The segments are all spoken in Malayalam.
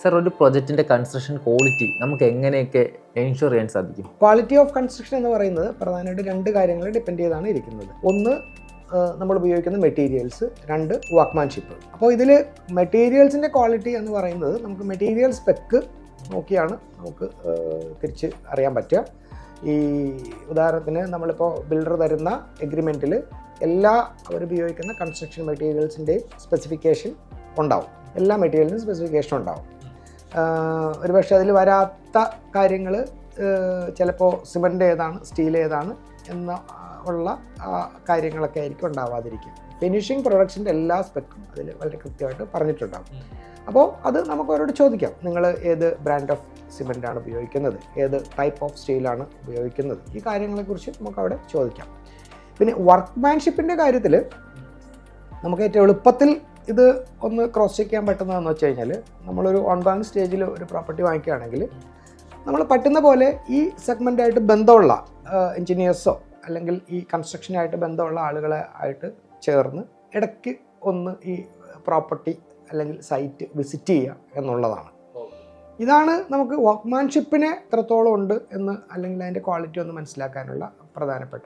സർ, ഒരു പ്രൊജക്റ്റിൻ്റെ കൺസ്ട്രക്ഷൻ ക്വാളിറ്റി നമുക്ക് എങ്ങനെയൊക്കെ എൻഷുർ ചെയ്യാൻ സാധിക്കും? ക്വാളിറ്റി ഓഫ് കൺസ്ട്രക്ഷൻ എന്ന് പറയുന്നത് പ്രധാനമായിട്ട് 2 കാര്യങ്ങൾ ഡിപ്പെൻഡ് ചെയ്താണ് ഇരിക്കുന്നത്. ഒന്ന്, നമ്മൾ ഉപയോഗിക്കുന്ന മെറ്റീരിയൽസ്, 2 വർക്ക്മാൻഷിപ്പ്. അപ്പോൾ ഇതിൽ മെറ്റീരിയൽസിൻ്റെ ക്വാളിറ്റി എന്ന് പറയുന്നത് നമുക്ക് മെറ്റീരിയൽ സ്പെക്ക് നോക്കിയാണ് നമുക്ക് തിരിച്ച് അറിയാൻ പറ്റുക. ഈ ഉദാഹരണത്തിന് നമ്മളിപ്പോൾ ബിൽഡർ തരുന്ന എഗ്രിമെൻറ്റിൽ അവരുപയോഗിക്കുന്ന കൺസ്ട്രക്ഷൻ മെറ്റീരിയൽസിൻ്റെയും സ്പെസിഫിക്കേഷൻ ഉണ്ടാവും. എല്ലാ മെറ്റീരിയലിനും സ്പെസിഫിക്കേഷൻ ഉണ്ടാവും. ഒരുപക്ഷെ അതിൽ വരാത്ത കാര്യങ്ങൾ ചിലപ്പോൾ സിമൻ്റ് ഏതാണ്, സ്റ്റീൽ ഏതാണ് ഉള്ള കാര്യങ്ങളൊക്കെ ആയിരിക്കും ഉണ്ടാവാതിരിക്കും. ഫിനിഷിംഗ് പ്രൊഡക്ട്സിൻ്റെ എല്ലാ സ്പെക്കും അതിൽ വളരെ കൃത്യമായിട്ട് പറഞ്ഞിട്ടുണ്ടാകും. അപ്പോൾ അത് നമുക്ക് അവരോട് ചോദിക്കാം, നിങ്ങൾ ഏത് ബ്രാൻഡ് ഓഫ് സിമൻ്റാണ് ഉപയോഗിക്കുന്നത്, ഏത് ടൈപ്പ് ഓഫ് സ്റ്റീലാണ് ഉപയോഗിക്കുന്നത്, ഈ കാര്യങ്ങളെക്കുറിച്ച് നമുക്ക് അവിടെ ചോദിക്കാം. പിന്നെ വർക്ക്മാൻഷിപ്പിൻ്റെ കാര്യത്തിൽ നമുക്ക് ഏറ്റവും എളുപ്പത്തിൽ ഇത് ഒന്ന് ക്രോസ് ചെക്ക് ചെയ്യാൻ പറ്റുന്നതെന്ന് വെച്ച് കഴിഞ്ഞാൽ, നമ്മളൊരു ഓൺ ബാങ്ക് സ്റ്റേജിൽ ഒരു പ്രോപ്പർട്ടി വാങ്ങിക്കുകയാണെങ്കിൽ നമ്മൾ പറ്റുന്ന പോലെ ഈ സെഗ്മെൻറ്റായിട്ട് ബന്ധമുള്ള എൻജിനീയേഴ്സോ അല്ലെങ്കിൽ ഈ കൺസ്ട്രക്ഷനായിട്ട് ബന്ധമുള്ള ആളുകളെ ആയിട്ട് ചേർന്ന് ഇടയ്ക്ക് ഒന്ന് ഈ പ്രോപ്പർട്ടി അല്ലെങ്കിൽ സൈറ്റ് വിസിറ്റ് ചെയ്യുക എന്നുള്ളതാണ്. ഇതാണ് നമുക്ക് വർക്ക്മാൻഷിപ്പിനെ എത്രത്തോളം ഉണ്ട് എന്ന് അല്ലെങ്കിൽ അതിൻ്റെ ക്വാളിറ്റി ഒന്ന് മനസ്സിലാക്കാനുള്ള പ്രധാനപ്പെട്ട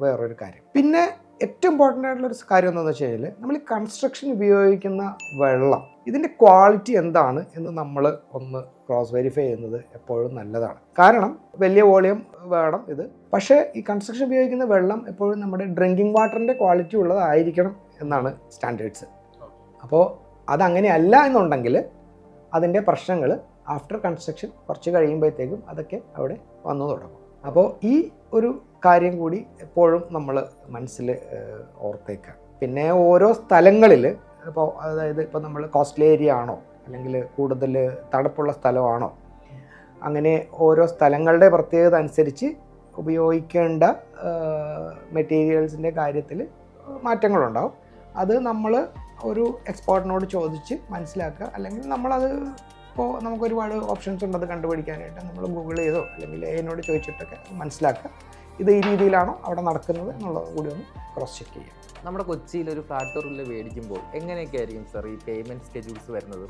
വേറൊരു കാര്യം. പിന്നെ ഏറ്റവും ഇമ്പോർട്ടൻ്റ് ആയിട്ടുള്ളൊരു കാര്യം എന്താണെന്ന് വെച്ച് കഴിഞ്ഞാൽ, നമ്മൾ ഈ കൺസ്ട്രക്ഷൻ ഉപയോഗിക്കുന്ന വെള്ളം, ഇതിൻ്റെ ക്വാളിറ്റി എന്താണ് എന്ന് നമ്മൾ ഒന്ന് ക്രോസ് വെരിഫൈ ചെയ്യുന്നത് എപ്പോഴും നല്ലതാണ്. കാരണം വലിയ വോളിയം വേണം ഇത്, പക്ഷേ ഈ കൺസ്ട്രക്ഷൻ ഉപയോഗിക്കുന്ന വെള്ളം എപ്പോഴും നമ്മുടെ ഡ്രിങ്കിങ് വാട്ടറിൻ്റെ ക്വാളിറ്റി ഉള്ളതായിരിക്കണം എന്നാണ് സ്റ്റാൻഡേർഡ്സ്. അപ്പോൾ അതങ്ങനെയല്ല എന്നുണ്ടെങ്കിൽ അതിൻ്റെ പ്രശ്നങ്ങൾ ആഫ്റ്റർ കൺസ്ട്രക്ഷൻ കുറച്ച് കഴിയുമ്പോഴത്തേക്കും അതൊക്കെ അവിടെ വന്നു തുടങ്ങും. അപ്പോൾ ഈ ഒരു കാര്യം കൂടി എപ്പോഴും നമ്മൾ മനസ്സിൽ ഓർത്തേക്കുക. പിന്നെ ഓരോ സ്ഥലങ്ങളിൽ ഇപ്പോൾ നമ്മൾ കോസ്റ്റ്ലി ഏരിയ ആണോ അല്ലെങ്കിൽ കൂടുതൽ തണുപ്പുള്ള സ്ഥലമാണോ, അങ്ങനെ ഓരോ സ്ഥലങ്ങളുടെ പ്രത്യേകത അനുസരിച്ച് ഉപയോഗിക്കേണ്ട മെറ്റീരിയൽസിൻ്റെ കാര്യത്തിൽ മാറ്റങ്ങളുണ്ടാവും. അത് നമ്മൾ ഒരു എക്സ്പേർട്ടിനോട് ചോദിച്ച് മനസ്സിലാക്കുക. അല്ലെങ്കിൽ നമ്മളത് ഇപ്പോൾ നമുക്കൊരുപാട് ഓപ്ഷൻസ് ഉണ്ട് അത് കണ്ടുപിടിക്കാനായിട്ട്. നമ്മൾ ഗൂഗിൾ ചെയ്തോ അല്ലെങ്കിൽ എന്നോട് ചോദിച്ചിട്ടൊക്കെ മനസ്സിലാക്കുക, ഇത് ഈ രീതിയിലാണോ അവിടെ നടക്കുന്നത് എന്നുള്ളത് കൂടി ഒന്ന് ക്രോസ് ചെക്ക് ചെയ്യുക. നമ്മുടെ കൊച്ചിയിൽ ഒരു ഫ്ലാറ്റ് റൂമിൽ മേടിക്കുമ്പോൾ എങ്ങനെയൊക്കെ ആയിരിക്കും സർ ഈ പേയ്മെൻറ്റ് സ്കെഡ്യൂൾസ് വരുന്നത്?